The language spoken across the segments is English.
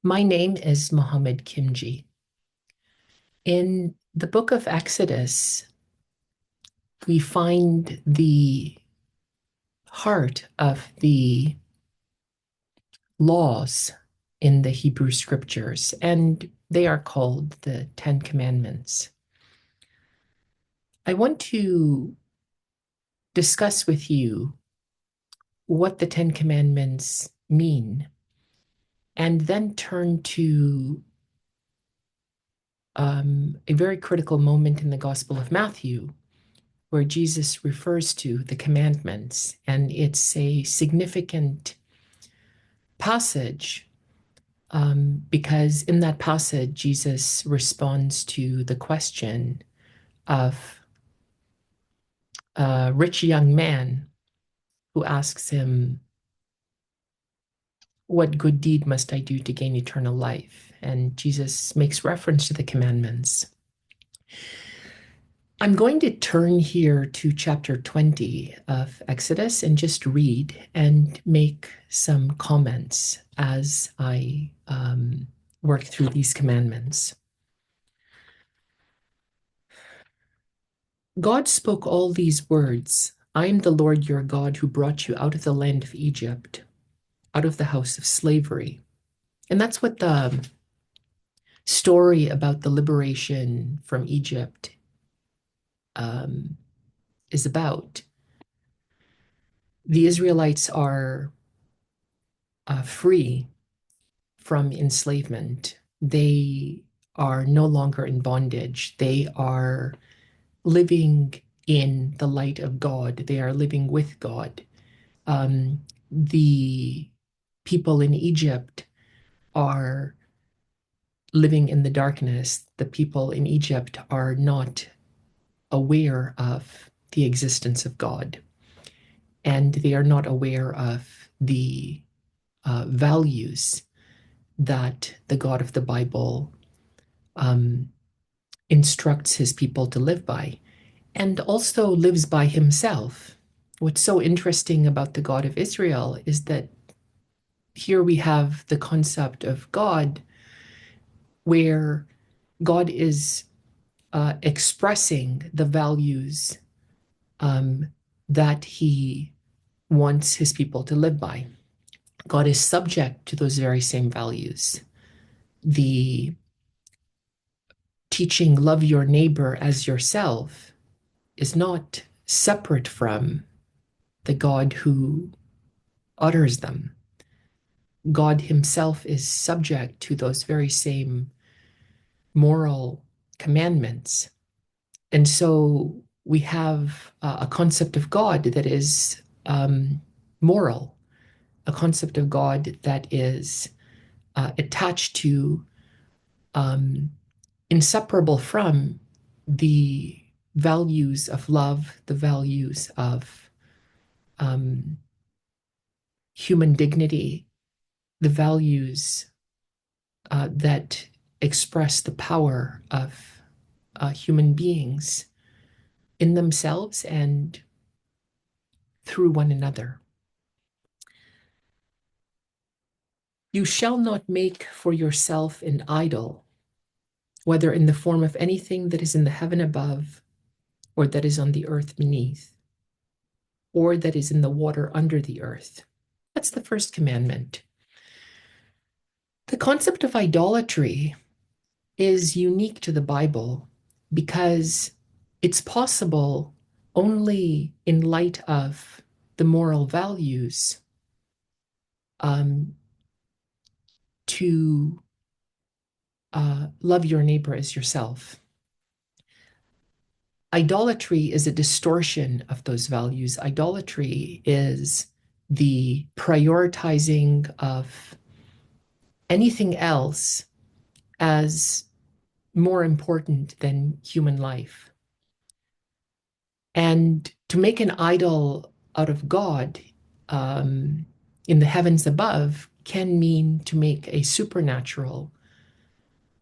My name is Mohammed Kimji. In the book of Exodus, we find the heart of the laws in the Hebrew scriptures, and they are called the Ten Commandments. I want to discuss with you what the Ten Commandments mean, and then turn to a very critical moment in the Gospel of Matthew where Jesus refers to the commandments. And it's a significant passage because in that passage, Jesus responds to the question of a rich young man who asks him, "What good deed must I do to gain eternal life?" And Jesus makes reference to the commandments. I'm going to turn here to chapter 20 of Exodus and just read and make some comments as I work through these commandments. God spoke all these words. I am the Lord your God who brought you out of the land of Egypt, out of the house of slavery. And that's what the story about the liberation from Egypt um, is about. The Israelites are free from enslavement. They are no longer in bondage. They are living in the light of God. They are living with God. The people in Egypt are living in the darkness. The people in Egypt are not aware of the existence of God, and they are not aware of the values that the God of the Bible um, instructs his people to live by, and also lives by himself. What's so interesting about the God of Israel is that here we have the concept of God, where God is expressing the values um, that he wants his people to live by. God is subject to those very same values. The teaching, love your neighbor as yourself, is not separate from the God who utters them. God himself is subject to those very same moral commandments. And so we have a concept of God that is moral, a concept of God that is attached to, um, inseparable from the values of love, the values of um, human dignity, the values that express the power of human beings in themselves and through one another. You shall not make for yourself an idol, whether in the form of anything that is in the heaven above, or that is on the earth beneath, or that is in the water under the earth. That's the first commandment. The concept of idolatry is unique to the Bible because it's possible only in light of the moral values um, to love your neighbor as yourself. Idolatry is a distortion of those values. Idolatry is the prioritizing of anything else as more important than human life. And to make an idol out of God in the heavens above can mean to make a supernatural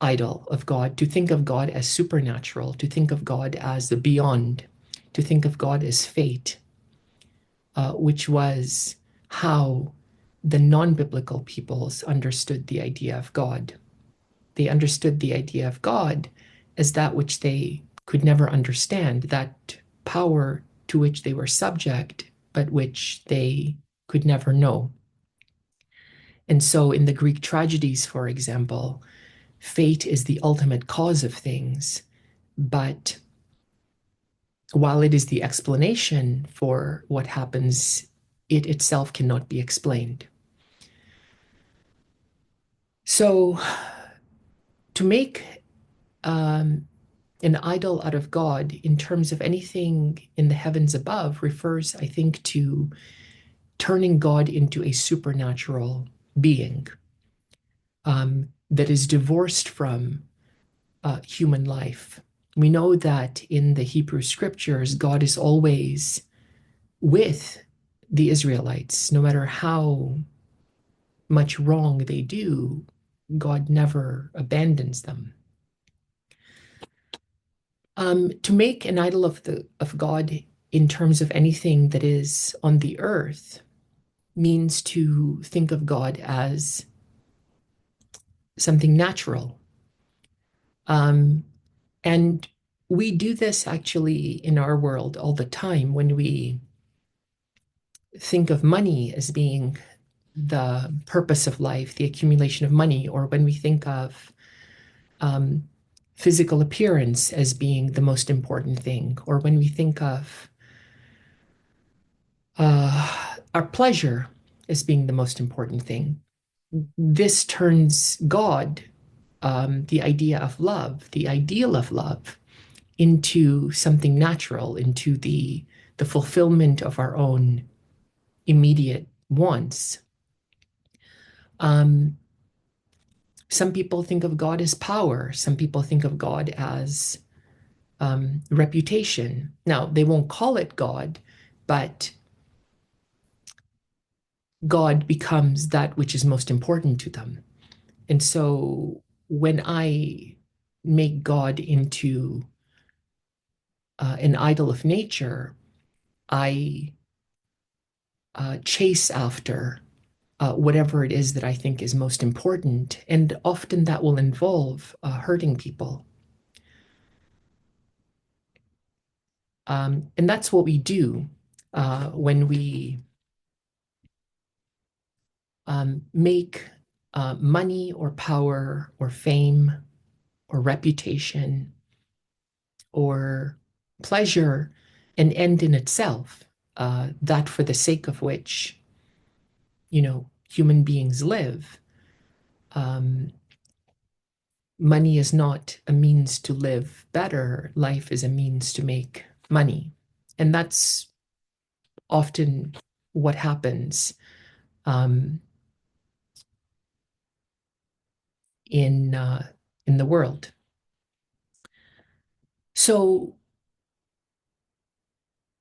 idol of God, to think of God as supernatural, to think of God as the beyond, to think of God as fate, which was how the non-biblical peoples understood the idea of God. They understood the idea of God as that which they could never understand, that power to which they were subject, but which they could never know. And so in the Greek tragedies, for example, fate is the ultimate cause of things, but while it is the explanation for what happens, it itself cannot be explained. So to make an idol out of God in terms of anything in the heavens above refers, I think, to turning God into a supernatural being that is divorced from human life. We know that in the Hebrew scriptures, God is always with the Israelites, no matter how much wrong they do, God never abandons them. To make an idol of God in terms of anything that is on the earth means to think of God as something natural. And we do this actually in our world all the time when we think of money as being the purpose of life, the accumulation of money, or when we think of physical appearance as being the most important thing, or when we think of our pleasure as being the most important thing. This turns God, the idea of love, the ideal of love, into something natural, into the fulfillment of our own immediate wants. Some people think of God as power. Some people think of God as reputation. Now, they won't call it God, but God becomes that which is most important to them. And so when I make God into an idol of nature, I chase after whatever it is that I think is most important. And often that will involve hurting people. And that's what we do when we make money or power or fame or reputation or pleasure an end in itself, that for the sake of which, human beings live. Money is not a means to live better. Life is a means to make money. And that's often what happens in the world. So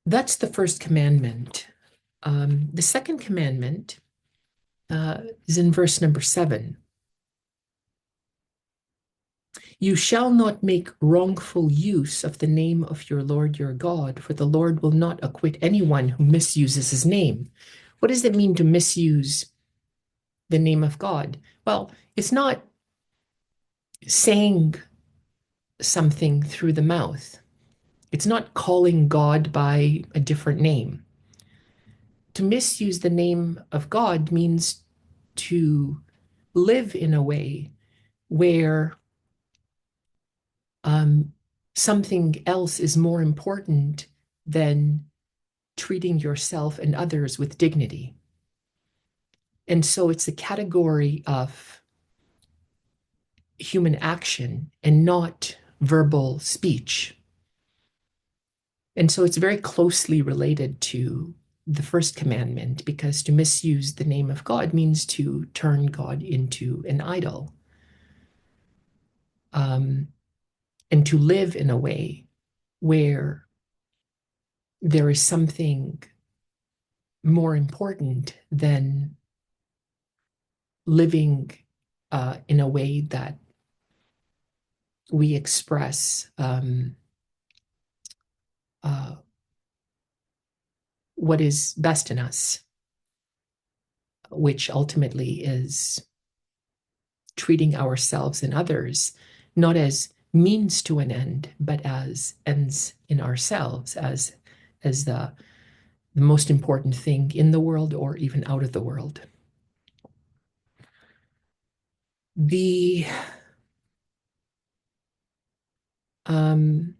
that's the first commandment. The second commandment is in verse number 7. You shall not make wrongful use of the name of your Lord your God, for the Lord will not acquit anyone who misuses his name. What does it mean to misuse the name of God? Well, it's not saying something through the mouth. It's not calling God by a different name. To misuse the name of God means to live in a way where something else is more important than treating yourself and others with dignity. And so it's a category of human action and not verbal speech. And so it's very closely related to the first commandment, because to misuse the name of God means to turn God into an idol. And to live in a way where there is something more important than living in a way that we express what is best in us. which ultimately is treating ourselves and others not as means to an end, but as ends in ourselves, as the most important thing in the world or even out of the world. The um,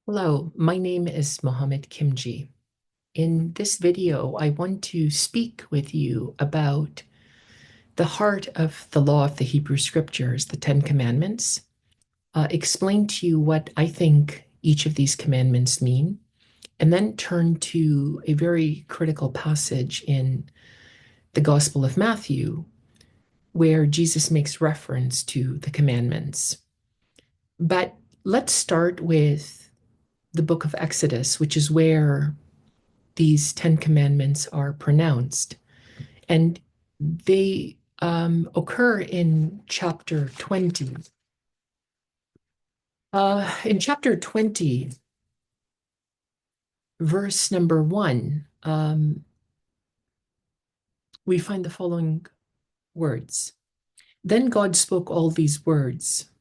Hello, my name is Mohammed Kimji. In this video, I want to speak with you about the heart of the law of the Hebrew Scriptures, the Ten Commandments, explain to you what I think each of these commandments mean, and then turn to a very critical passage in the Gospel of Matthew, where Jesus makes reference to the commandments. But let's start with the book of Exodus, which is where these Ten Commandments are pronounced. And they occur in chapter 20. In chapter 20, verse number 1, we find the following words. Then God spoke all these words.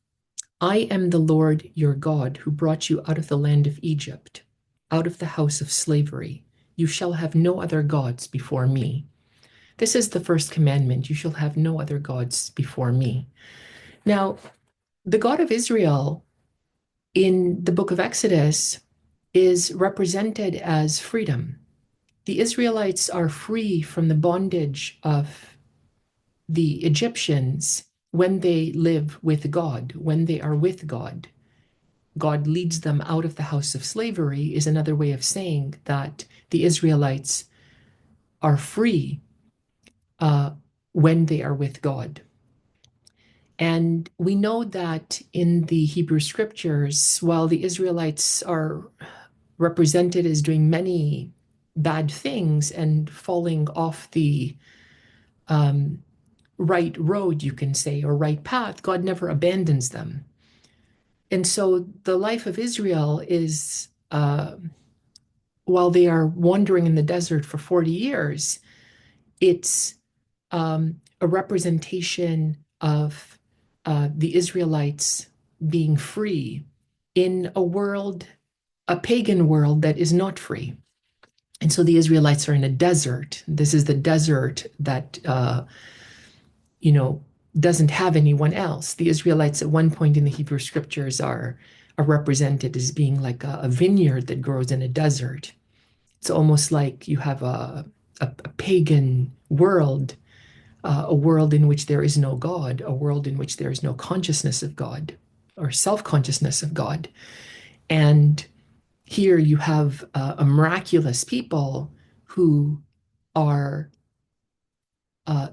I am the Lord your God who brought you out of the land of Egypt, out of the house of slavery. You shall have no other gods before me. This is the first commandment. You shall have no other gods before me. Now, the God of Israel in the book of Exodus is represented as freedom. The Israelites are free from the bondage of the Egyptians when they live with God, when they are with God. God leads them out of the house of slavery is another way of saying that the Israelites are free when they are with God. And we know that in the Hebrew scriptures, while the Israelites are represented as doing many bad things and falling off the right road, you can say, or right path, God never abandons them. And so the life of Israel is, while they are wandering in the desert for 40 years, it's a representation of the Israelites being free in a world, a pagan world that is not free. And so the Israelites are in a desert. This is the desert that, you know, doesn't have anyone else. The Israelites at one point in the Hebrew scriptures are represented as being like a vineyard that grows in a desert. It's almost like you have a pagan world, a world in which there is no God, a world in which there is no consciousness of God or self-consciousness of God. And here you have a miraculous people who are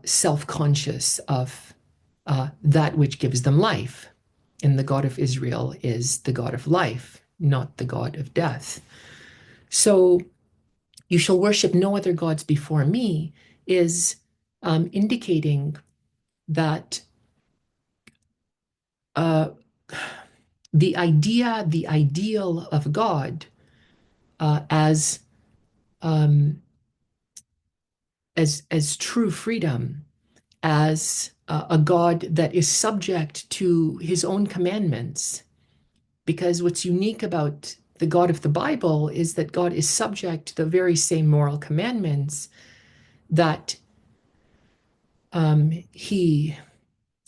self-conscious of that which gives them life. And the God of Israel is the God of life, not the God of death. So you shall worship no other gods before me is indicating that uh, the idea, the ideal of God as as true freedom, as a God that is subject to his own commandments. Because what's unique about the God of the Bible is that God is subject to the very same moral commandments that he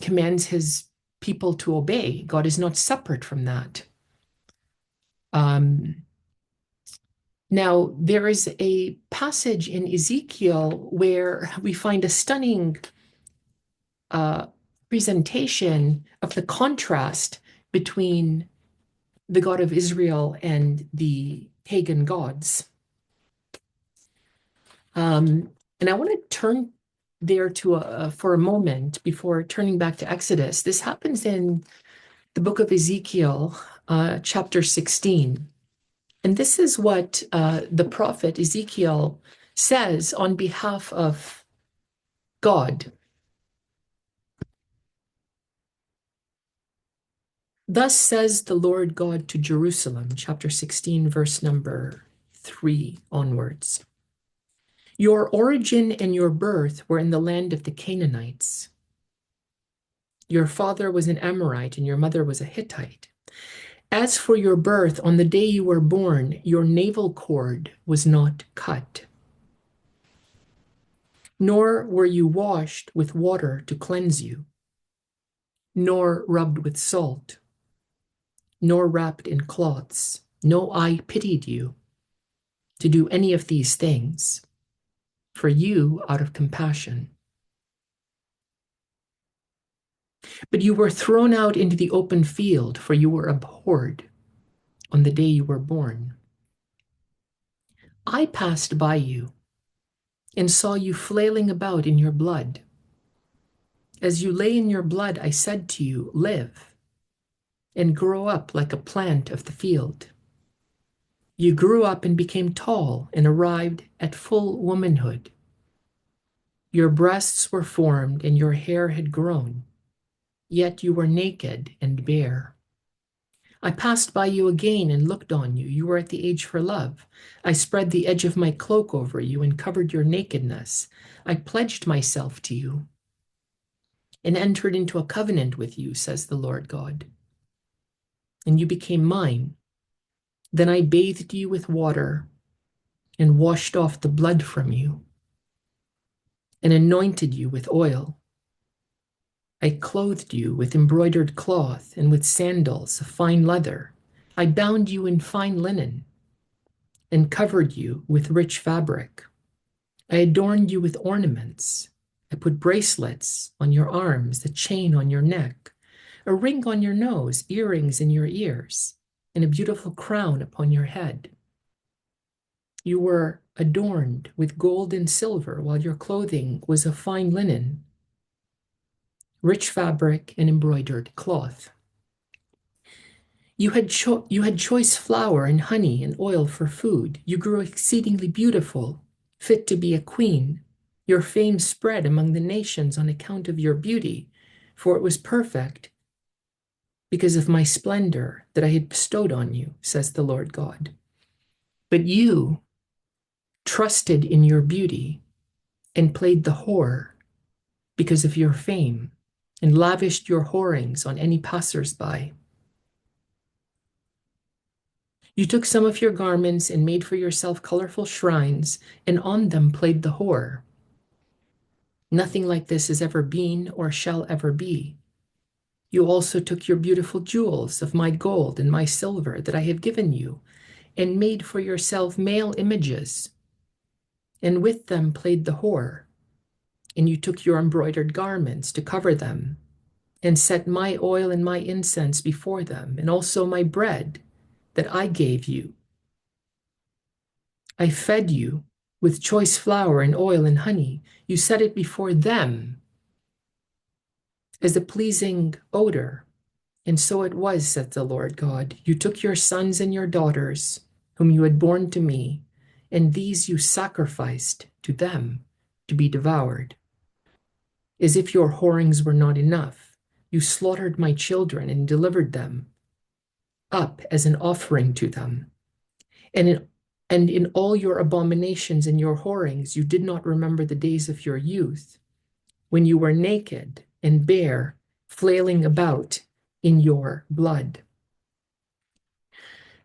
commands his people to obey. God is not separate from that. Um, Now, there is a passage in Ezekiel where we find a stunning uh, presentation of the contrast between the God of Israel and the pagan gods. And I want to turn there for a moment before turning back to Exodus. This happens in the book of Ezekiel, chapter 16. And this is what the prophet Ezekiel says on behalf of God. Thus says the Lord God to Jerusalem, chapter 16, verse number 3 onwards. Your origin and your birth were in the land of the Canaanites. Your father was an Amorite and your mother was a Hittite. As for your birth, on the day you were born, your navel cord was not cut, nor were you washed with water to cleanse you, nor rubbed with salt, nor wrapped in cloths. No eye pitied you to do any of these things for you out of compassion. But you were thrown out into the open field, for you were abhorred on the day you were born. I passed by you and saw you flailing about in your blood. As you lay in your blood, I said to you, live and grow up like a plant of the field. You grew up and became tall and arrived at full womanhood. Your breasts were formed and your hair had grown, yet you were naked and bare. I passed by you again and looked on you. You were at the age for love. I spread the edge of my cloak over you and covered your nakedness. I pledged myself to you and entered into a covenant with you, says the Lord God. And you became mine. Then I bathed you with water and washed off the blood from you and anointed you with oil. I clothed you with embroidered cloth and with sandals of fine leather. I bound you in fine linen and covered you with rich fabric. I adorned you with ornaments. I put bracelets on your arms, a chain on your neck, a ring on your nose, earrings in your ears, and a beautiful crown upon your head. You were adorned with gold and silver, while your clothing was of fine linen, rich fabric, and embroidered cloth. You had choice flour and honey and oil for food. You grew exceedingly beautiful, fit to be a queen. Your fame spread among the nations on account of your beauty, for it was perfect because of my splendor that I had bestowed on you, says the Lord God. But you trusted in your beauty and played the whore because of your fame and lavished your whorings on any passers-by. You took some of your garments and made for yourself colorful shrines, and on them played the whore. Nothing like this has ever been or shall ever be. You also took your beautiful jewels of my gold and my silver that I have given you, and made for yourself male images, and with them played the whore. And you took your embroidered garments to cover them, and set my oil and my incense before them, and also my bread that I gave you. I fed you with choice flour and oil and honey. You set it before them as a pleasing odor. And so it was, said the Lord God. You took your sons and your daughters, whom you had borne to me, and these you sacrificed to them to be devoured. As if your whorings were not enough, you slaughtered my children and delivered them up as an offering to them. And in all your abominations and your whorings, you did not remember the days of your youth, when you were naked and bare, flailing about in your blood.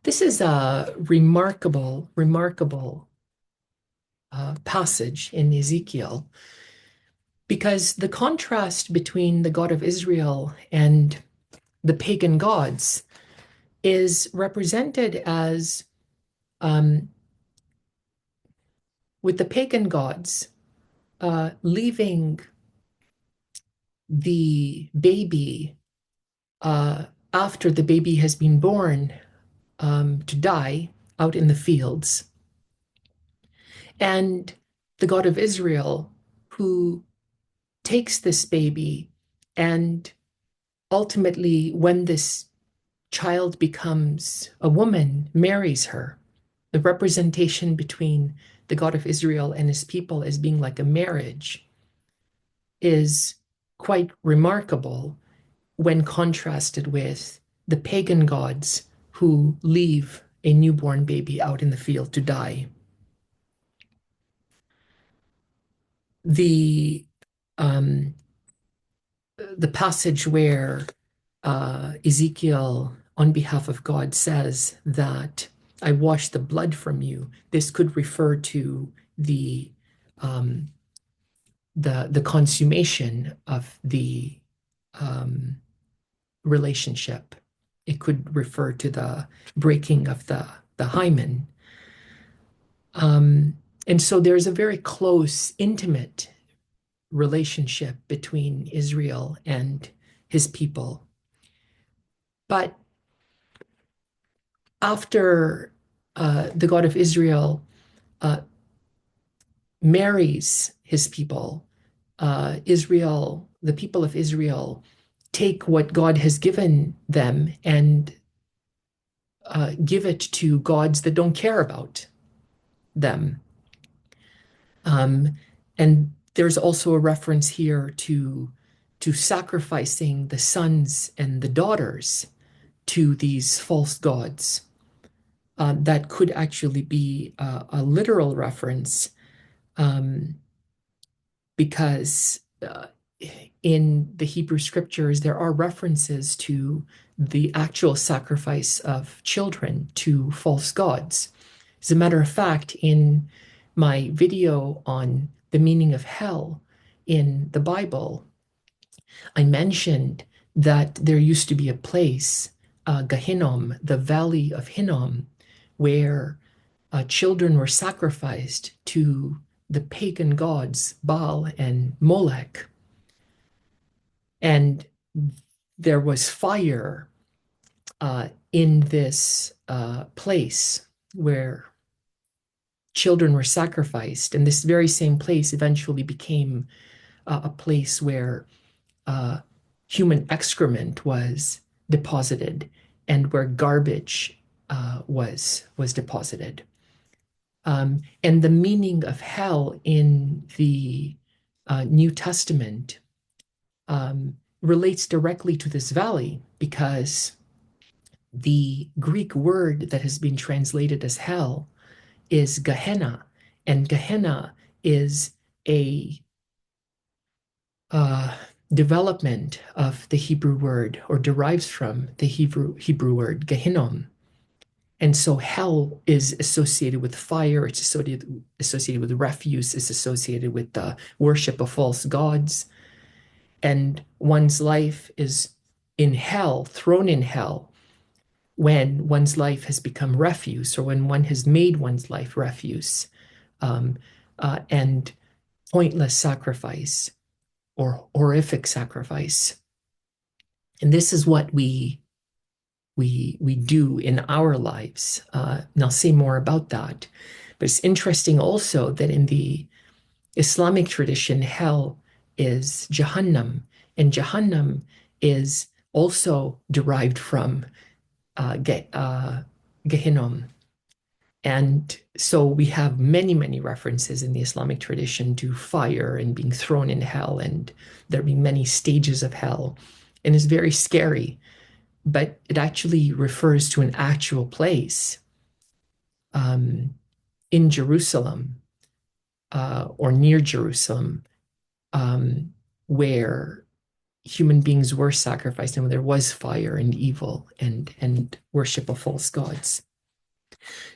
This is a remarkable passage in Ezekiel, because the contrast between the God of Israel and the pagan gods is represented as with the pagan gods, leaving the baby uh, after the baby has been born to die out in the fields. And the God of Israel, who takes this baby and ultimately, when this child becomes a woman, marries her. The representation between the God of Israel and his people as being like a marriage is quite remarkable when contrasted with the pagan gods who leave a newborn baby out in the field to die. The um, the passage where Ezekiel, on behalf of God, says that I wash the blood from you. This could refer to the um, the consummation of the um, relationship. It could refer to the breaking of the hymen. Um, and so there's a very close, intimate relationship between Israel and his people. But after the God of Israel uh, marries his people, Israel, the people of Israel, take what God has given them and give it to gods that don't care about them. Um, and there's also a reference here to sacrificing the sons and the daughters to these false gods. That could actually be a literal reference um, because in the Hebrew scriptures, there are references to the actual sacrifice of children to false gods. As a matter of fact, in my video on the meaning of hell in the Bible, I mentioned that there used to be a place, Gehinnom, the valley of Hinnom, where children were sacrificed to the pagan gods Baal and Molech. And there was fire in this place where children were sacrificed. And this very same place eventually became a place where human excrement was deposited and where garbage was deposited. And the meaning of hell in the New Testament relates directly to this valley because the Greek word that has been translated as hell is Gehenna, and Gehenna is a uh, development of the Hebrew word, or derives from the Hebrew word Gehinnom. And so hell is associated with fire, it's associated with refuse, it's associated with the worship of false gods. And one's life is in hell, thrown in hell, when one's life has become refuse, or when one has made one's life refuse, um, and pointless sacrifice or horrific sacrifice. And this is what we do in our lives. And I'll say more about that. But it's interesting also that in the Islamic tradition, hell is Jahannam, and Jahannam is also derived from Gehinnom. And so we have many, many references in the Islamic tradition to fire and being thrown in hell, and there being many stages of hell. And it's very scary, but it actually refers to an actual place in Jerusalem or near Jerusalem where human beings were sacrificed and where there was fire and evil and worship of false gods.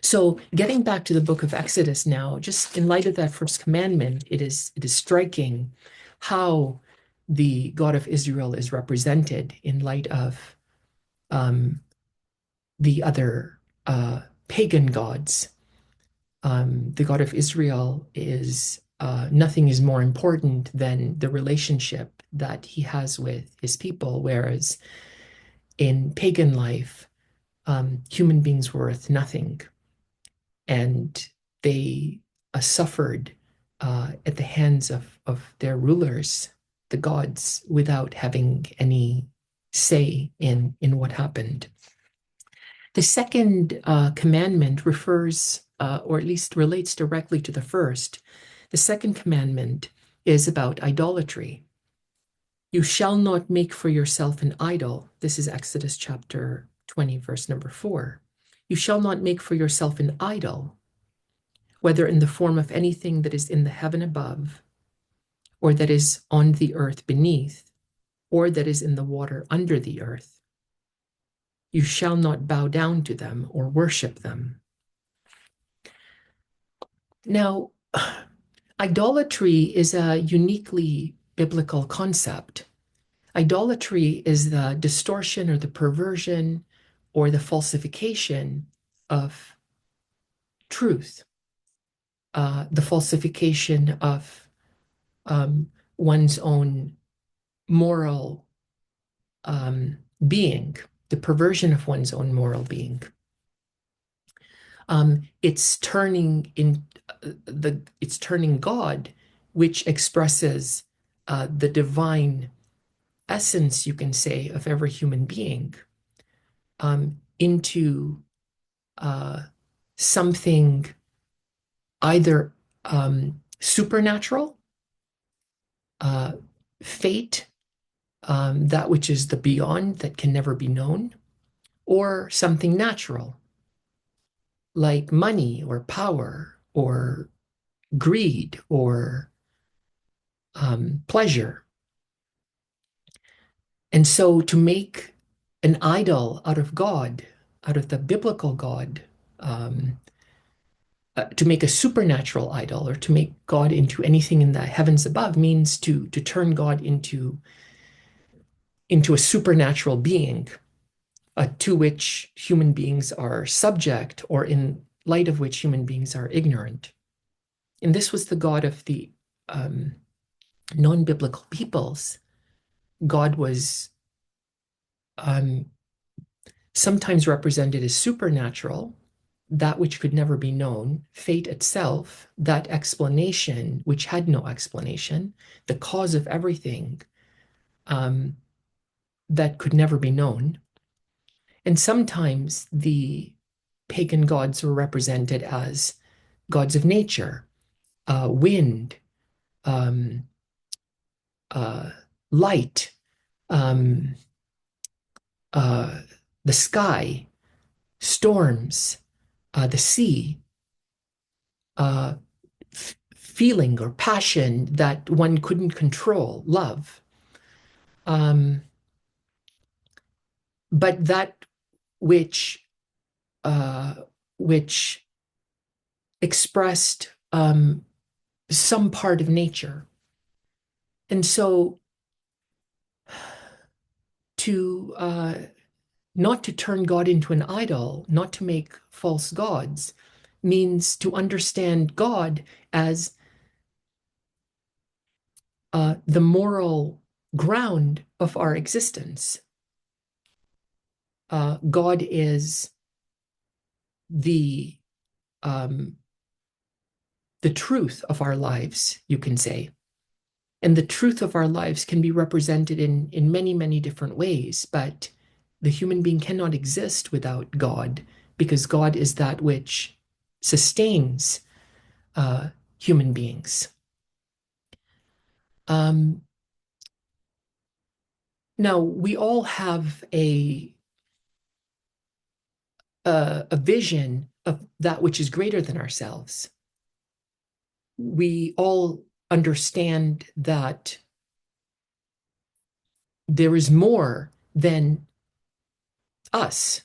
So getting back to the book of Exodus now, just in light of that first commandment, it is striking how the God of Israel is represented in light of the other pagan gods. The God of Israel is nothing is more important than the relationship that he has with his people, whereas in pagan life, human beings were worth nothing, and they suffered at the hands of their rulers, the gods, without having any say in what happened. The second commandment refers, or at least relates directly to the first. The second commandment is about idolatry. You shall not make for yourself an idol. This is Exodus chapter 20, verse number 4. You shall not make for yourself an idol, whether in the form of anything that is in the heaven above, or that is on the earth beneath, or that is in the water under the earth. You shall not bow down to them or worship them. Now, idolatry is a uniquely biblical concept. Idolatry is the distortion or the perversion or the falsification of truth, the falsification of one's own moral being, the perversion of one's own moral being. It's turning God, which expresses the divine essence, you can say, of every human being, into something either supernatural, fate, that which is the beyond that can never be known, or something natural, like money or power or greed or pleasure. And so to make an idol out of God, out of the biblical God, to make a supernatural idol or to make God into anything in the heavens above means to turn God into a supernatural being to which human beings are subject, or in light of which human beings are ignorant. And this was the God of the non-biblical peoples. God was sometimes represented as supernatural, that which could never be known, fate itself, that explanation which had no explanation, the cause of everything that could never be known. And sometimes the pagan gods were represented as gods of nature, wind, um, light, um, uh, the sky, storms, the sea, feeling or passion that one couldn't control, love. But that which uh, which expressed some part of nature. And so to not to turn God into an idol, not to make false gods, means to understand God as the moral ground of our existence. God is the um, the truth of our lives, you can say. And the truth of our lives can be represented in many, many different ways, but the human being cannot exist without God, because God is that which sustains human beings. Now, we all have a vision of that which is greater than ourselves. We all understand that there is more than us.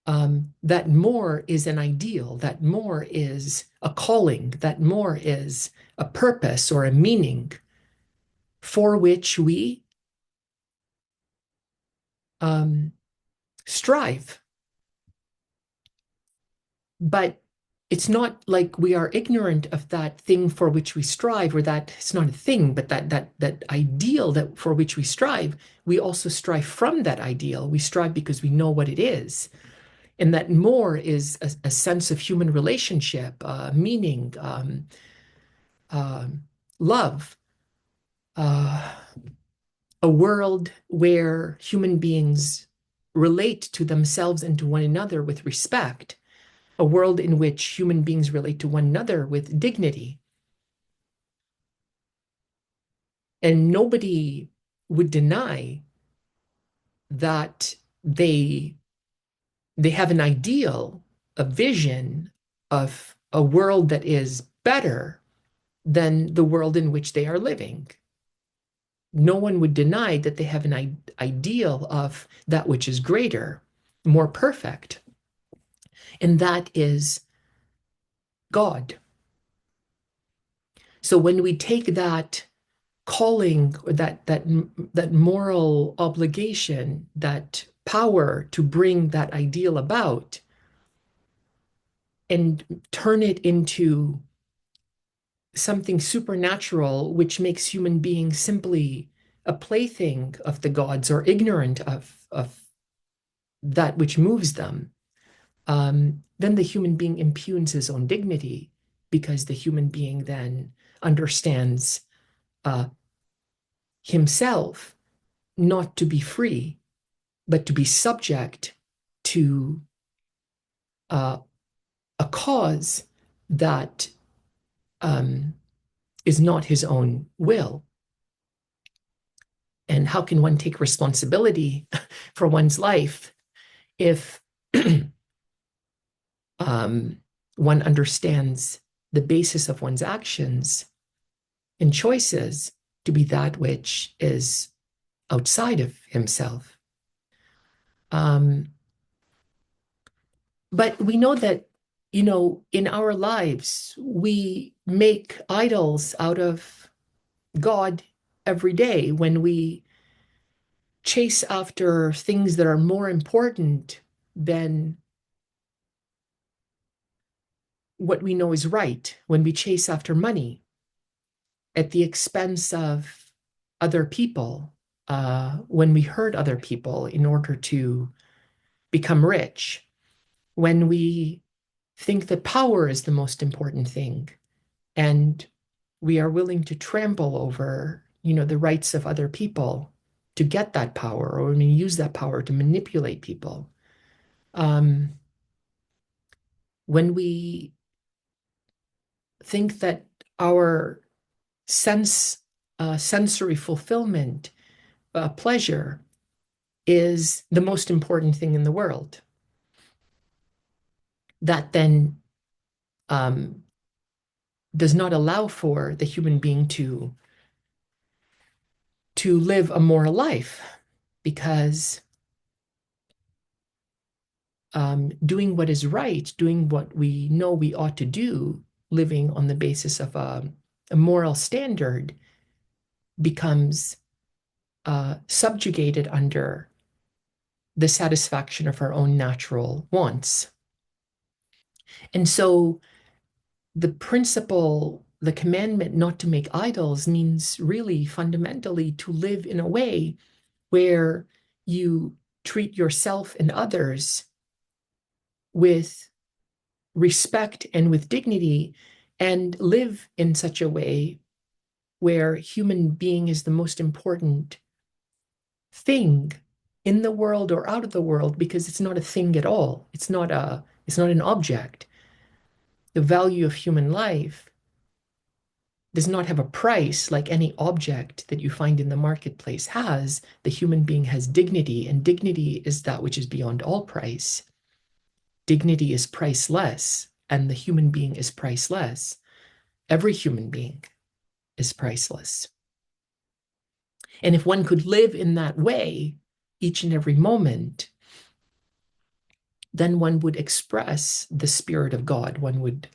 That more is an ideal, that more is a calling, that more is a purpose or a meaning for which we strive. But it's not like we are ignorant of that thing for which we strive, or that it's not a thing, but that ideal that for which we strive. We also strive from that ideal. We strive because we know what it is, and that more is a sense of human relationship, meaning, uh, love, uh, a world where human beings relate to themselves and to one another with respect, a world in which human beings relate to one another with dignity. And nobody would deny that they have an ideal, a vision of a world that is better than the world in which they are living. No one would deny that they have an ideal of that which is greater, more perfect, and that is God. So when we take that calling, or that moral obligation, that power to bring that ideal about, and turn it into something supernatural, which makes human beings simply a plaything of the gods, or ignorant of that which moves them, then the human being impugns his own dignity, because the human being then understands uh, himself not to be free, but to be subject to uh, a cause that um, is not his own will. And how can one take responsibility for one's life if um, one understands the basis of one's actions and choices to be that which is outside of himself? Um, but we know that, in our lives, we make idols out of God every day when we chase after things that are more important than what we know is right, when we chase after money at the expense of other people, when we hurt other people in order to become rich, when we think that power is the most important thing, and we are willing to trample over, the rights of other people to get that power, or use that power to manipulate people. Um, when we think that our sensory fulfillment, pleasure, is the most important thing in the world, that then um, does not allow for the human being to live a moral life, because doing what is right, doing what we know we ought to do, living on the basis of a moral standard, becomes subjugated under the satisfaction of our own natural wants. And so the principle, the commandment not to make idols, means really fundamentally to live in a way where you treat yourself and others with respect and with dignity, and live in such a way where human being is the most important thing in the world or out of the world, because it's not a thing at all. It's not an object. The value of human life does not have a price like any object that you find in the marketplace has. The human being has dignity, and dignity is that which is beyond all price. Dignity is priceless, and the human being is priceless. Every human being is priceless. And if one could live in that way each and every moment, then one would express the Spirit of God. One would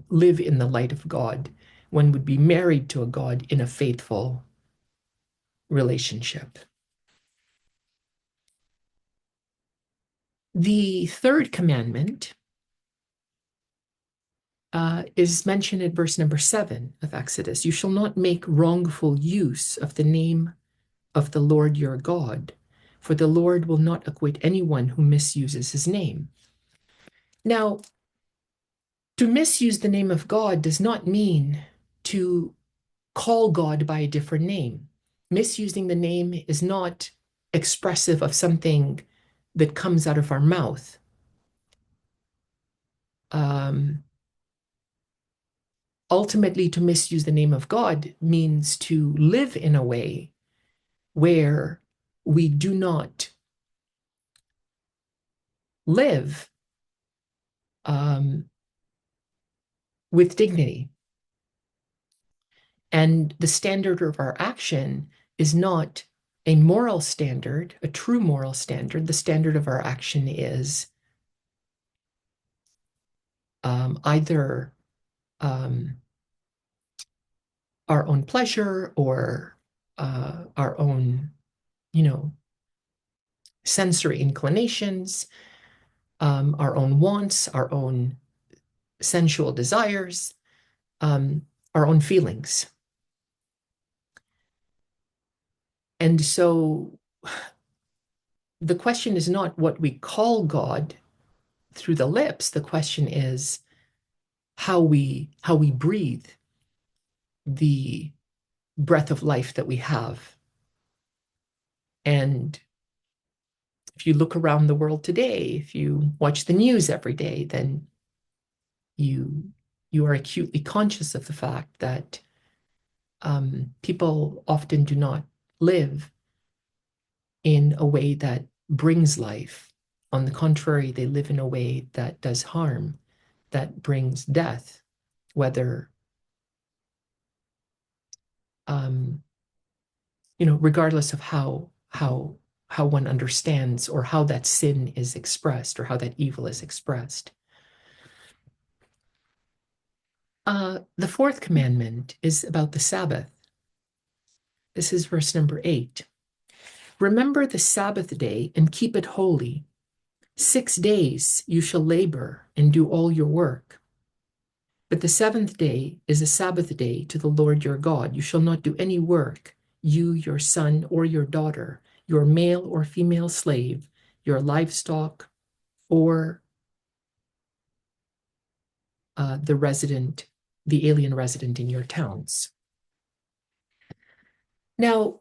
live in the light of God. One would be married to a God in a faithful relationship. The third commandment is mentioned in verse number 7 of Exodus. You shall not make wrongful use of the name of the Lord your God, for the Lord will not acquit anyone who misuses his name. Now, to misuse the name of God does not mean to call God by a different name. Misusing the name is not expressive of something that comes out of our mouth. Ultimately, to misuse the name of God means to live in a way where we do not live with dignity. And the standard of our action is not a moral standard, a true moral standard. The standard of our action is either our own pleasure or our own, sensory inclinations, our own wants, our own sensual desires, our own feelings. And so the question is not what we call God through the lips. The question is how we breathe the breath of life that we have. And if you look around the world today, if you watch the news every day, then you are acutely conscious of the fact that people often do not live in a way that brings life. On the contrary, they live in a way that does harm, that brings death, whether, regardless of how one understands or how that sin is expressed or how that evil is expressed. The fourth commandment is about the Sabbath. This is verse number 8. Remember the Sabbath day and keep it holy. 6 days you shall labor and do all your work. But the seventh day is a Sabbath day to the Lord your God. You shall not do any work, you, your son or your daughter, your male or female slave, your livestock, or the alien resident in your towns. Now,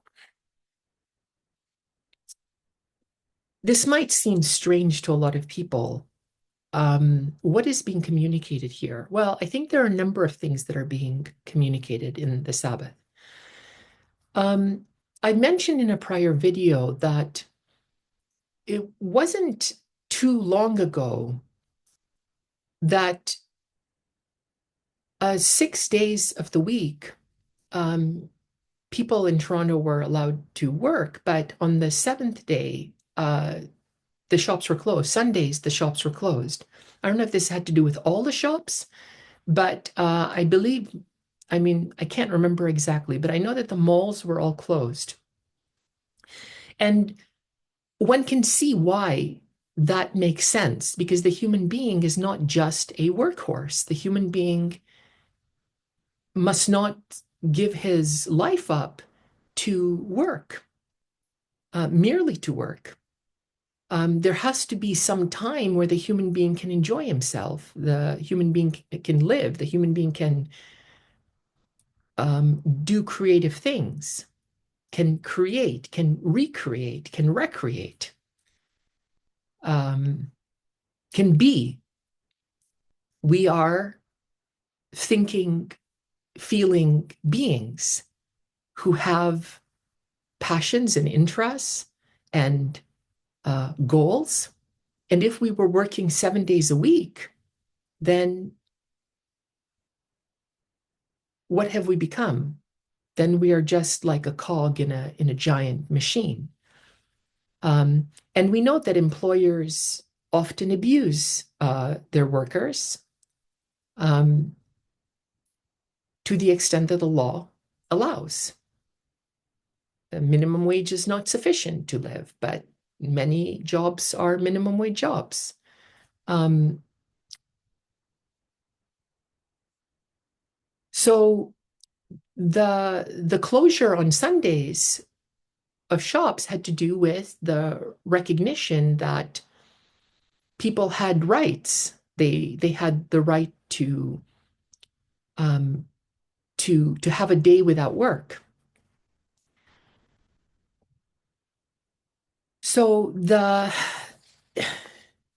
this might seem strange to a lot of people. What is being communicated here? Well, I think there are a number of things that are being communicated in the Sabbath. I mentioned in a prior video that it wasn't too long ago that 6 days of the week, people in Toronto were allowed to work, but on the seventh day, the shops were closed. Sundays, the shops were closed. I don't know if this had to do with all the shops, but I believe, I can't remember exactly, but I know that the malls were all closed. And one can see why that makes sense, because the human being is not just a workhorse. The human being must not give his life up to work, merely to work. There has to be some time where the human being can enjoy himself. The human being can live. The human being can do creative things, can create, can recreate, can recreate, can be. We are thinking, feeling beings who have passions and interests and goals. And if we were working 7 days a week, then what have we become? Then we are just like a cog in a giant machine. And we know that employers often abuse their workers to the extent that the law allows. The minimum wage is not sufficient to live, but many jobs are minimum wage jobs. So the closure on Sundays of shops had to do with the recognition that people had rights. They had the right um, to have a day without work. So the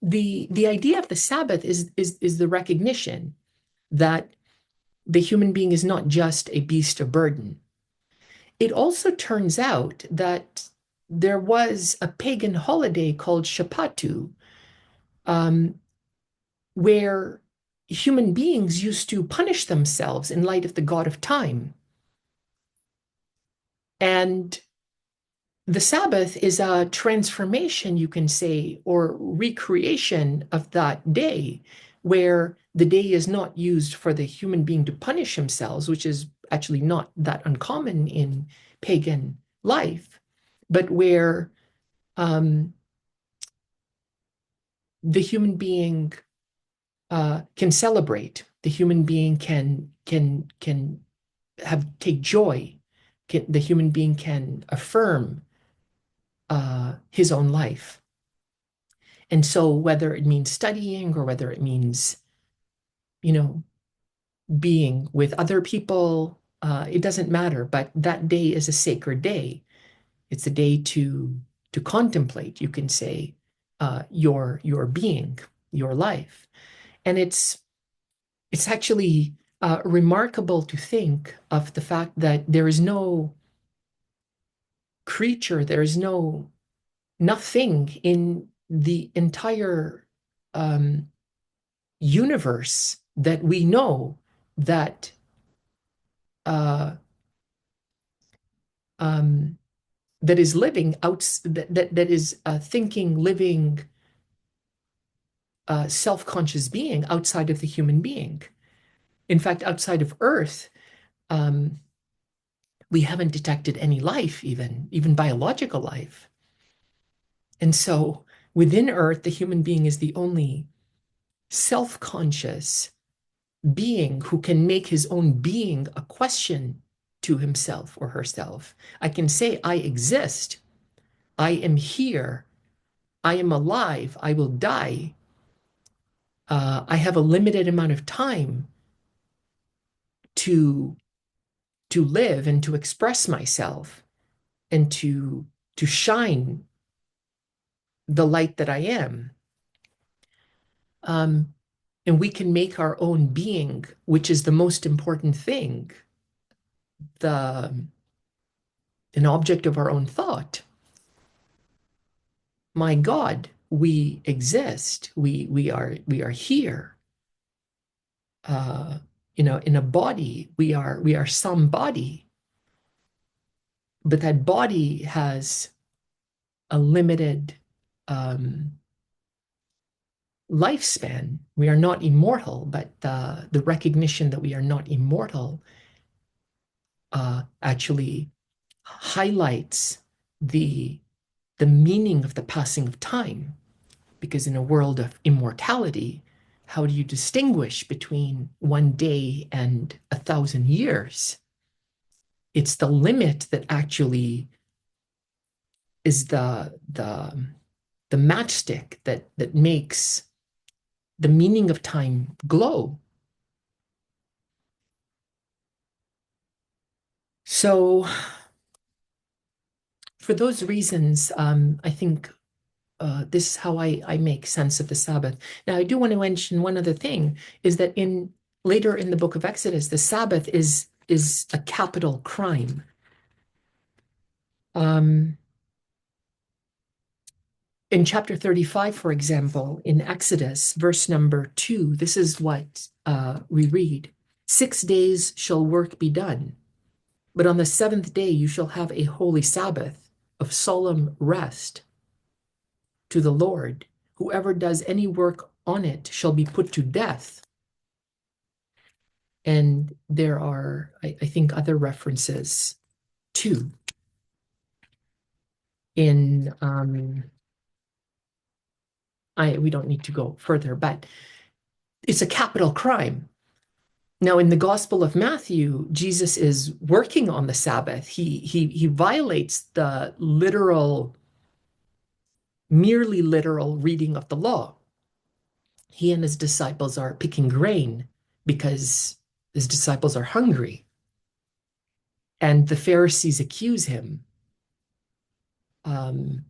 idea of the Sabbath is the recognition that the human being is not just a beast of burden. It also turns out that there was a pagan holiday called Shapatu, um, where human beings used to punish themselves in light of the god of time. And the Sabbath is a transformation, you can say, or recreation of that day, where the day is not used for the human being to punish themselves, which is actually not that uncommon in pagan life, but where um, the human being can celebrate, the human being can have take joy, the human being can affirm his own life. And so whether it means studying or whether it means, you know, being with other people, it doesn't matter. But that day is a sacred day. It's a day to contemplate, you can say, your being, your life. And it's actually remarkable to think of the fact that there is no creature, there is nothing in the entire universe that we know that uh, um, that is living out that is thinking, living, self-conscious being outside of the human being. In fact, outside of Earth, um, we haven't detected any life, even biological life. And so, within Earth, the human being is the only self-conscious being who can make his own being a question to himself or herself. I can say, I exist, I am here, I am alive, I will die. I have a limited amount of time to to live and to express myself and to shine the light that I am. Um, and we can make our own being, which is the most important thing, the an object of our own thought. My God, we exist. We are here. Uh, in a body, we are some body, but that body has a limited um, lifespan. We are not immortal, but the recognition that we are not immortal actually highlights the the meaning of the passing of time. Because in a world of immortality, how do you distinguish between one day and 1,000 years? It's the limit that actually is the matchstick that makes the meaning of time glow. So, for those reasons, I think this is how I make sense of the Sabbath. Now, I do want to mention one other thing: is that in later in the book of Exodus, the Sabbath is a capital crime. Um, in chapter 35, for example, in Exodus, verse number 2, this is what we read: 6 days shall work be done, but on the seventh day you shall have a holy Sabbath of solemn rest to the Lord. Whoever does any work on it shall be put to death. And there are, I think, other references too in we don't need to go further, but it's a capital crime. Now, in the Gospel of Matthew, Jesus is working on the Sabbath. He violates the literal, merely literal reading of the law. He and his disciples are picking grain because his disciples are hungry. And the Pharisees accuse him um,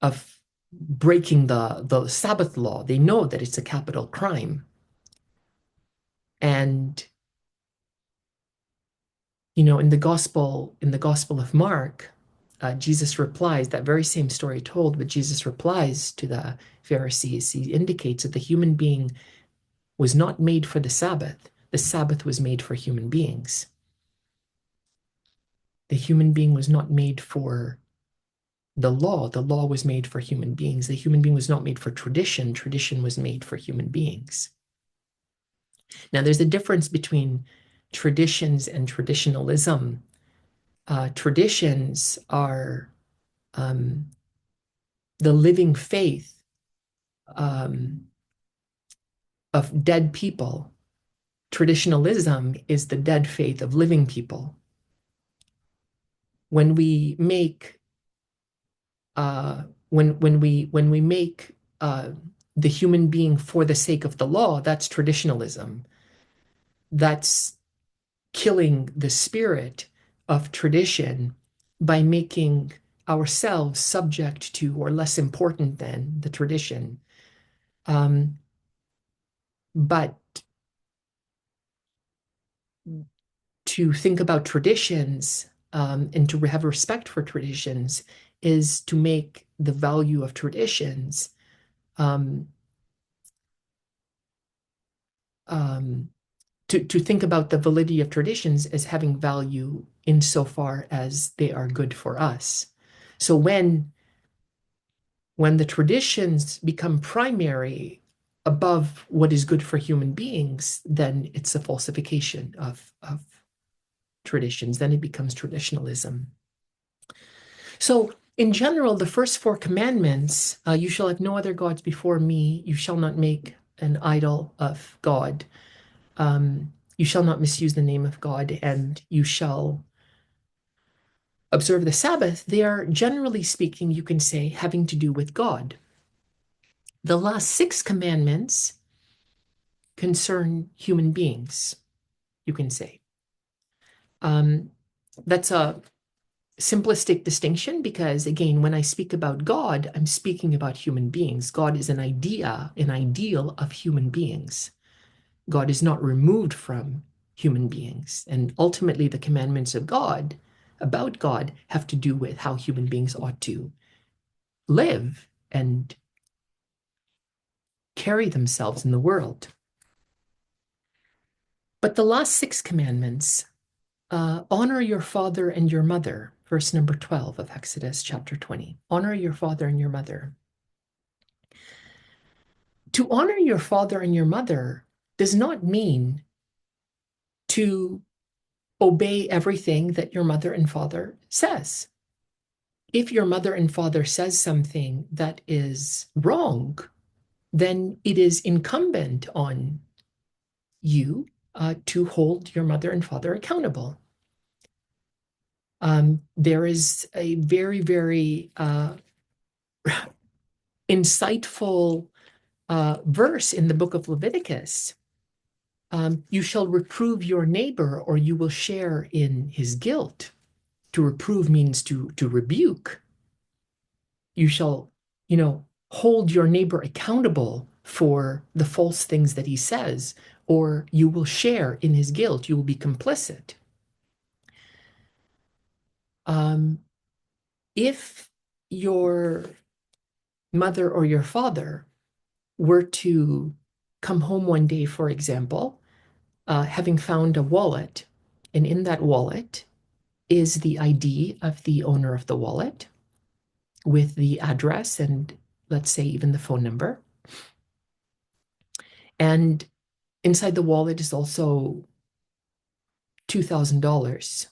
of breaking the Sabbath law. They know that it's a capital crime. And in the Gospel of Mark, Jesus replies, that very same story told, but Jesus replies to the Pharisees. He indicates that the human being was not made for the Sabbath. The Sabbath was made for human beings. The human being was not made for the law. The law was made for human beings. The human being was not made for tradition. Tradition was made for human beings. Now, there's a difference between traditions and traditionalism. Traditions are um, the living faith um, of dead people. Traditionalism is the dead faith of living people. When we make when we make the human being for the sake of the law, that's traditionalism. That's killing the spirit of tradition by making ourselves subject to or less important than the tradition. Um, but to think about traditions and to have respect for traditions is to make the value of traditions um, um, to think about the validity of traditions as having value insofar as they are good for us. So when the traditions become primary above what is good for human beings, then it's a falsification of traditions. Then it becomes traditionalism. So, in general, the first four commandments, you shall have no other gods before me, you shall not make an idol of God, you shall not misuse the name of God, and you shall observe the Sabbath. They are, generally speaking, you can say, having to do with God. The last six commandments concern human beings, you can say. That's a simplistic distinction because, again, when I speak about God, I'm speaking about human beings. God is an idea, an ideal of human beings. God is not removed from human beings. And ultimately, the commandments of God, about God, have to do with how human beings ought to live and carry themselves in the world. But the last six commandments, honor your father and your mother, verse number 12 of Exodus chapter 20. Honor your father and your mother. To honor your father and your mother does not mean to obey everything that your mother and father says. If your mother and father says something that is wrong, then it is incumbent on you to hold your mother and father accountable. There is a very, very insightful verse in the book of Leviticus. You shall reprove your neighbor, or you will share in his guilt. To reprove means to rebuke. You shall, hold your neighbor accountable for the false things that he says, or you will share in his guilt. You will be complicit. If your mother or your father were to come home one day, for example, having found a wallet, and in that wallet is the ID of the owner of the wallet with the address and, let's say, even the phone number. And inside the wallet is also $2,000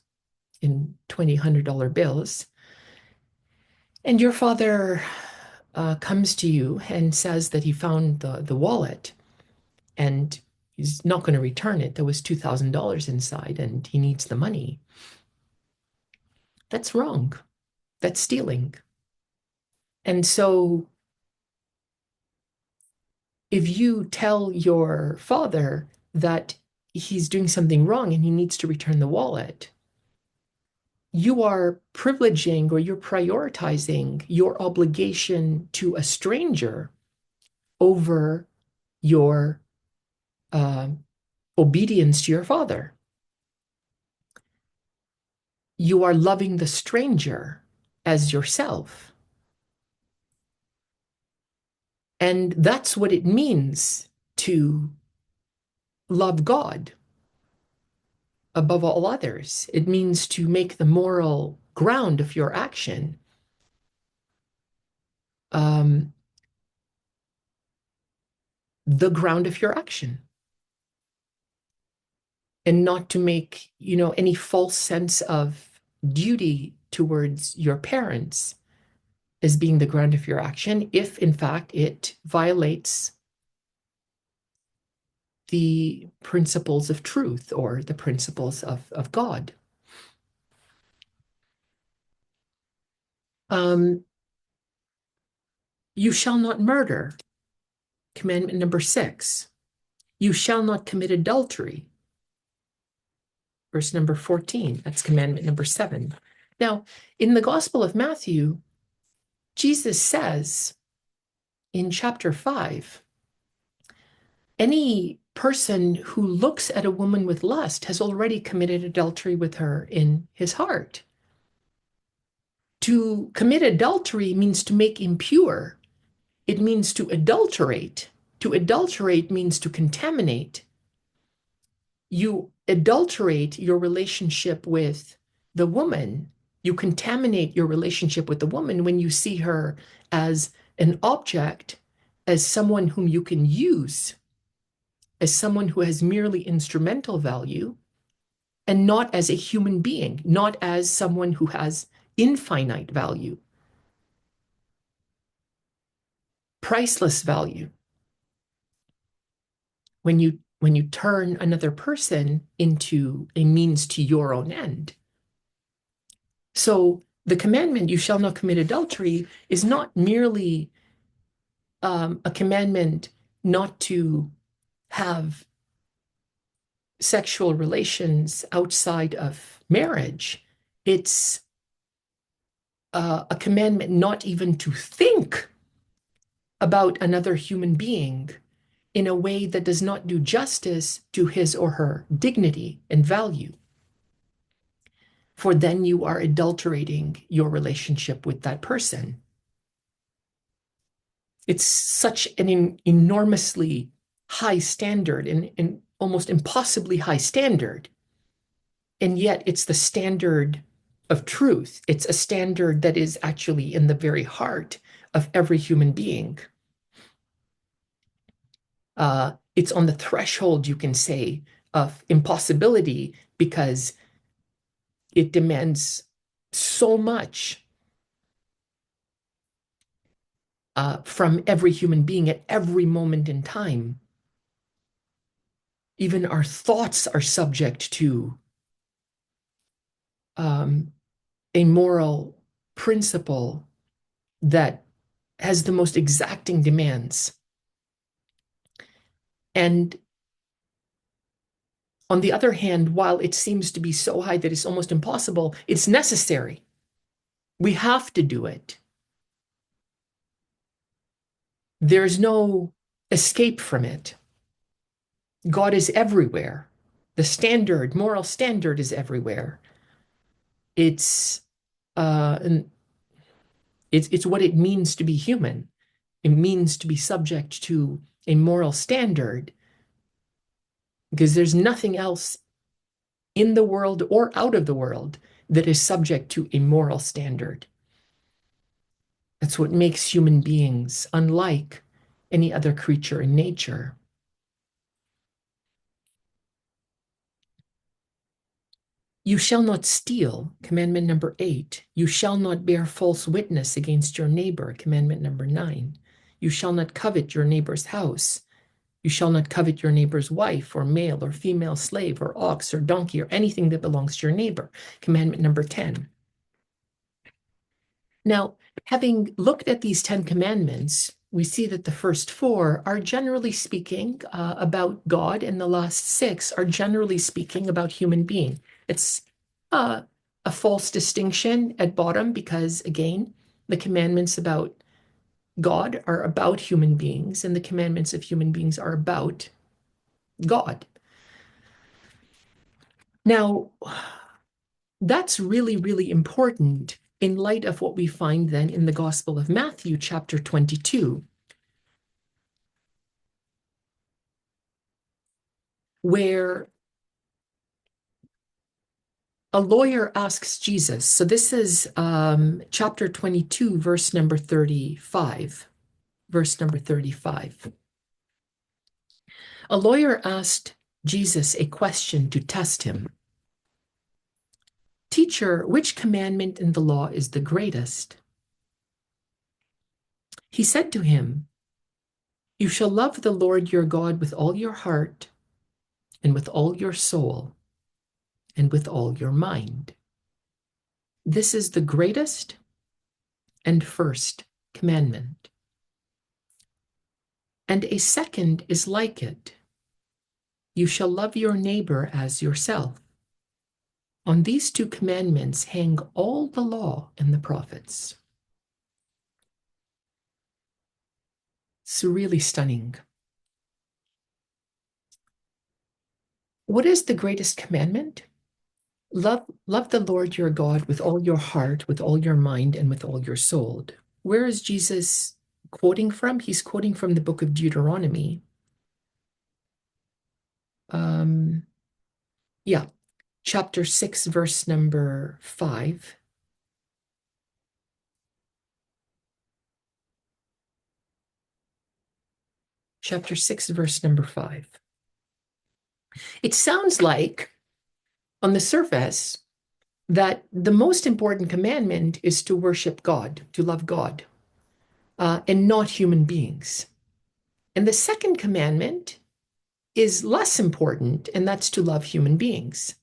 in $2,000 bills. And your father comes to you and says that he found the wallet. And, he's not going to return it. There was $2,000 inside and he needs the money. That's wrong. That's stealing. And so if you tell your father that he's doing something wrong and he needs to return the wallet, you are privileging or you're prioritizing your obligation to a stranger over your uh, obedience to your father. You are loving the stranger as yourself. And that's what it means to love God above all others. It means to make the moral ground of your action um, the ground of your action, and not to make, any false sense of duty towards your parents as being the ground of your action, if in fact it violates the principles of truth or the principles of God. You shall not murder. Commandment number 6. You shall not commit adultery. Verse number 14. That's commandment number 7. Now, in the Gospel of Matthew, Jesus says in chapter 5, any person who looks at a woman with lust has already committed adultery with her in his heart. To commit adultery means to make impure. It means to adulterate. To adulterate means to contaminate. You adulterate your relationship with the woman. You contaminate your relationship with the woman when you see her as an object, as someone whom you can use, as someone who has merely instrumental value, and not as a human being, not as someone who has infinite value, priceless value. When you turn another person into a means to your own end. So the commandment, you shall not commit adultery, is not merely a commandment not to have sexual relations outside of marriage. It's a commandment not even to think about another human being in a way that does not do justice to his or her dignity and value. For then you are adulterating your relationship with that person. It's such an enormously high standard and almost impossibly high standard. And yet it's the standard of truth. It's a standard that is actually in the very heart of every human being. It's on the threshold, you can say, of impossibility because it demands so much from every human being at every moment in time. Even our thoughts are subject to a moral principle that has the most exacting demands. And on the other hand, while it seems to be so high that it's almost impossible, it's necessary. We have to do it. There's no escape from it. God is everywhere. The standard, moral standard is everywhere. It's what it means to be human. It means to be subject to a moral standard because there's nothing else in the world or out of the world that is subject to a moral standard. That's what makes human beings unlike any other creature in nature. You shall not steal, commandment number 8. You shall not bear false witness against your neighbor, commandment number 9. You shall not covet your neighbor's house. You shall not covet your neighbor's wife or male or female slave or ox or donkey or anything that belongs to your neighbor. Commandment number 10. Now, having looked at these 10 commandments, we see that the first 4 are generally speaking about God, and the last 6 are generally speaking about human being. It's a false distinction at bottom because, again, the commandments about God are about human beings, and the commandments of human beings are about God. Now, that's really, really important in light of what we find then in the Gospel of Matthew, chapter 22, where a lawyer asks Jesus. So this is chapter 22, verse number 35. Verse number 35. A lawyer asked Jesus a question to test him. Teacher, which commandment in the law is the greatest? He said to him, you shall love the Lord your God with all your heart and with all your soul and with all your mind. This is the greatest and first commandment. And a second is like it. You shall love your neighbor as yourself. On these 2 commandments hang all the law and the prophets. It's really stunning. What is the greatest commandment? Love the Lord your God with all your heart, with all your mind, and with all your soul. Where is Jesus quoting from? He's quoting from the book of Deuteronomy. Yeah, chapter 6, verse number 5. Chapter 6, verse number 5. It sounds like, on the surface, that the most important commandment is to worship God, to love God, and not human beings. And the second commandment is less important, and that's to love human beings.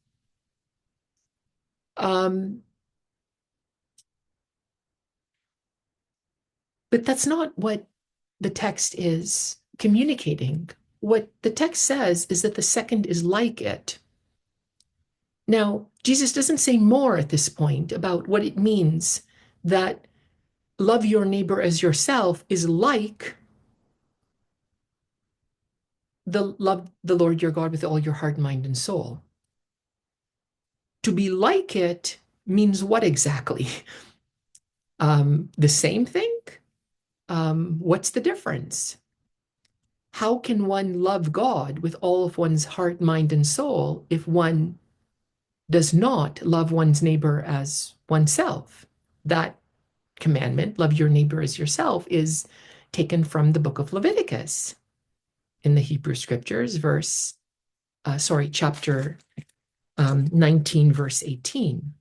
But that's not what the text is communicating. What the text says is that the second is like it. Now, Jesus doesn't say more at this point about what it means that love your neighbor as yourself is like the love the Lord your God with all your heart, mind, and soul. To be like it means what exactly? The same thing? What's the difference? How can one love God with all of one's heart, mind, and soul if one does not love one's neighbor as oneself? That commandment, love your neighbor as yourself, is taken from the book of Leviticus in the Hebrew scriptures, chapter 19, verse 18,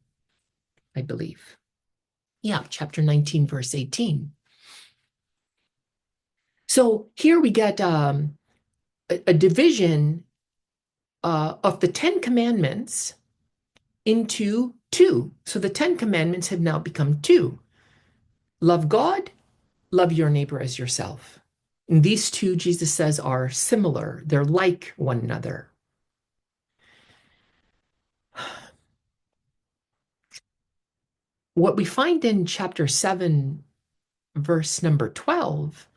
I believe. Yeah, chapter 19, verse 18. So here we get a division of the 10 commandments into 2. So the 10 commandments have now become 2. Love God, love your neighbor as yourself. And these 2, Jesus says, are similar. They're like one another. What we find in chapter 7, verse number 12,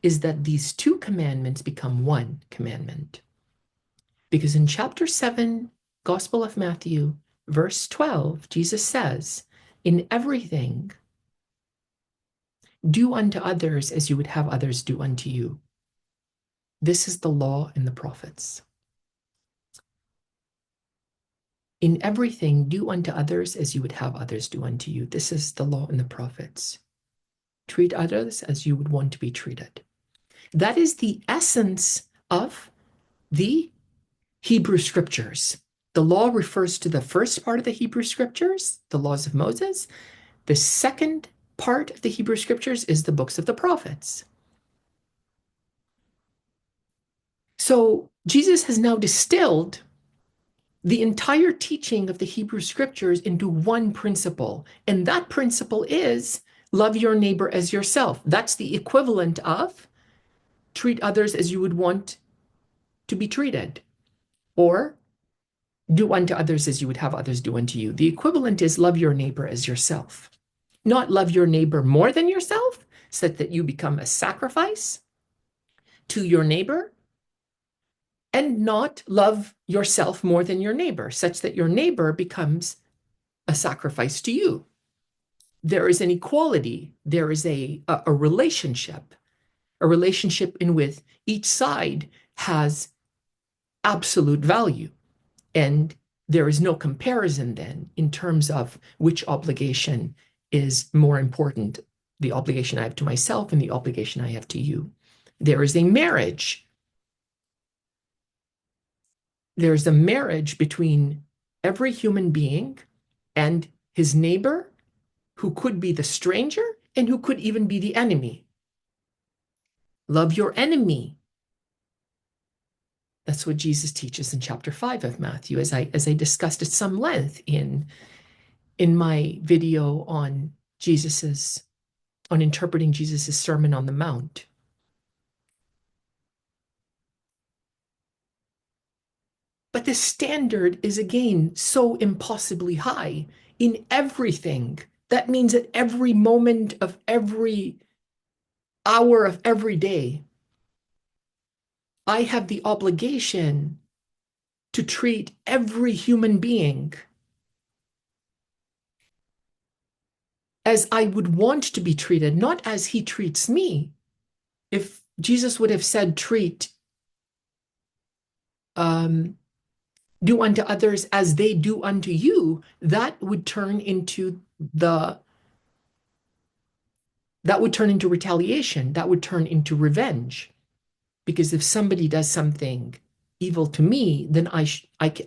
is that these 2 commandments become 1 commandment. Because in chapter 7, Gospel of Matthew, verse 12, Jesus says, in everything, do unto others as you would have others do unto you. This is the law and the prophets. In everything, do unto others as you would have others do unto you. This is the law and the prophets. Treat others as you would want to be treated. That is the essence of the Hebrew scriptures. The law refers to the first part of the Hebrew scriptures, the laws of Moses. The second part of the Hebrew scriptures is the books of the prophets. So Jesus has now distilled the entire teaching of the Hebrew scriptures into one principle. And that principle is love your neighbor as yourself. That's the equivalent of treat others as you would want to be treated, or do unto others as you would have others do unto you. The equivalent is love your neighbor as yourself, not love your neighbor more than yourself, such that you become a sacrifice to your neighbor, and not love yourself more than your neighbor, such that your neighbor becomes a sacrifice to you. There is an equality. There is a relationship in which each side has absolute value. And there is no comparison then in terms of which obligation is more important, the obligation I have to myself and the obligation I have to you. There is a marriage. There's a marriage between every human being and his neighbor, who could be the stranger and who could even be the enemy. Love your enemy. That's what Jesus teaches in chapter 5 of Matthew, as I discussed at some length in my video on interpreting Jesus's Sermon on the Mount. But the standard is again so impossibly high in everything. That means at every moment of every hour of every day, I have the obligation to treat every human being as I would want to be treated, not as he treats me. If Jesus would have said, do unto others as they do unto you, that would turn into retaliation. That would turn into revenge. Because if somebody does something evil to me, then I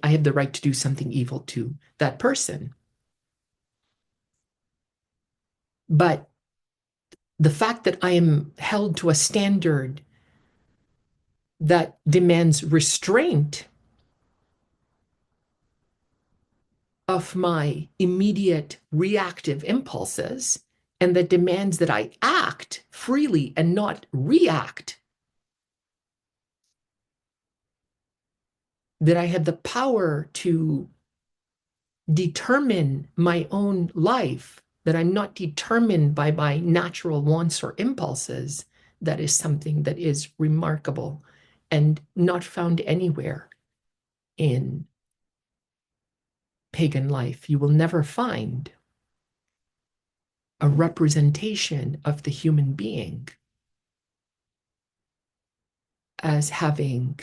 have the right to do something evil to that person. But the fact that I am held to a standard that demands restraint of my immediate reactive impulses, and that demands that I act freely and not react, that I have the power to determine my own life, that I'm not determined by my natural wants or impulses, that is something that is remarkable and not found anywhere in pagan life. You will never find a representation of the human being as having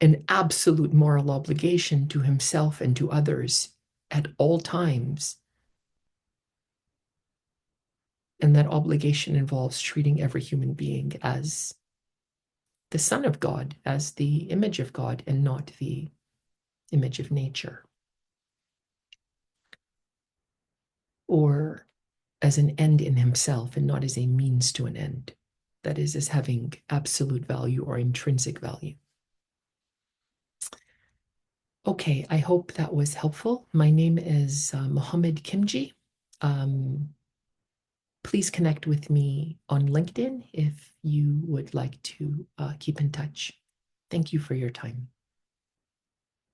an absolute moral obligation to himself and to others at all times. And that obligation involves treating every human being as the Son of God, as the image of God, and not the image of nature, or as an end in himself and not as a means to an end. That is, as having absolute value or intrinsic value. Okay, I hope that was helpful. My name is Mohammed Kimji. Please connect with me on LinkedIn if you would like to keep in touch. Thank you for your time.